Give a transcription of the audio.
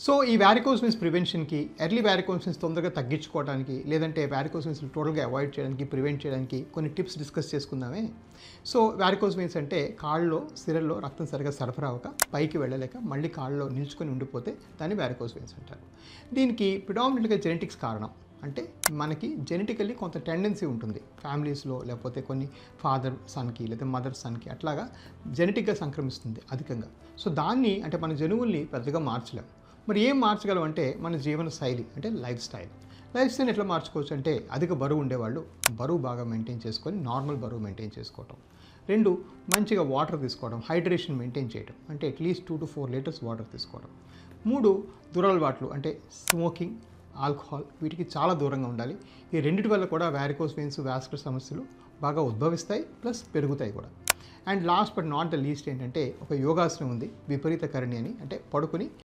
So ఈ varicose veins ప్రివెన్షన్కి, early varicose veins తొందరగా తగ్గించుకోవడానికి, లేదంటే వారికోస్ వెయిన్స్ టోటల్గా అవాయిడ్ చేయడానికి, ప్రివెంట్ చేయడానికి కొన్ని టిప్స్ డిస్కస్ చేసుకుందామే. సో వారికోస్ వెయిన్స్ అంటే కాళ్ళలో సిరల్లో రక్తం సరిగా సరఫరా అవ్వక పైకి వెళ్ళలేక మళ్ళీ కాళ్ళలో నిల్చుకొని ఉండిపోతే దాన్ని వారికోస్ వెయిన్స్ అంటారు. దీనికి ప్రిడామినెంట్గా జెనెటిక్స్ కారణం. అంటే మనకి జెనెటికల్లీ కొంత టెండెన్సీ ఉంటుంది ఫ్యామిలీస్లో, లేకపోతే కొన్ని ఫాదర్ సన్కి లేదా మదర్ సన్కి అట్లాగా జెనెటిక్గా సంక్రమిస్తుంది అధికంగా. సో దాన్ని అంటే మన జనువుల్ని పెద్దగా మార్చలేం. మరి ఏం మార్చగలం అంటే మన జీవన శైలి, అంటే లైఫ్ స్టైల్ ఎట్లా మార్చుకోవచ్చు అంటే అధిక బరువు ఉండేవాళ్ళు బరువు బాగా మెయింటైన్ చేసుకొని నార్మల్ బరువు మెయింటైన్ చేసుకోవటం. 2, మంచిగా వాటర్ తీసుకోవడం, హైడ్రేషన్ మెయింటైన్ చేయడం, అంటే అట్లీస్ట్ 2 to 4 లీటర్స్ వాటర్ తీసుకోవడం. 3, దురలవాట్లు అంటే స్మోకింగ్, ఆల్కహాల్, వీటికి చాలా దూరంగా ఉండాలి. ఈ రెండిటి వల్ల కూడా వారికోస్ వెయిన్స్, వాస్కులర్ సమస్యలు బాగా ఉద్భవిస్తాయి, ప్లస్ పెరుగుతాయి కూడా. And last but not the least ఏంటంటే ఒక యోగాసనం ఉంది, విపరీత కరణి అని. అంటే పడుకుని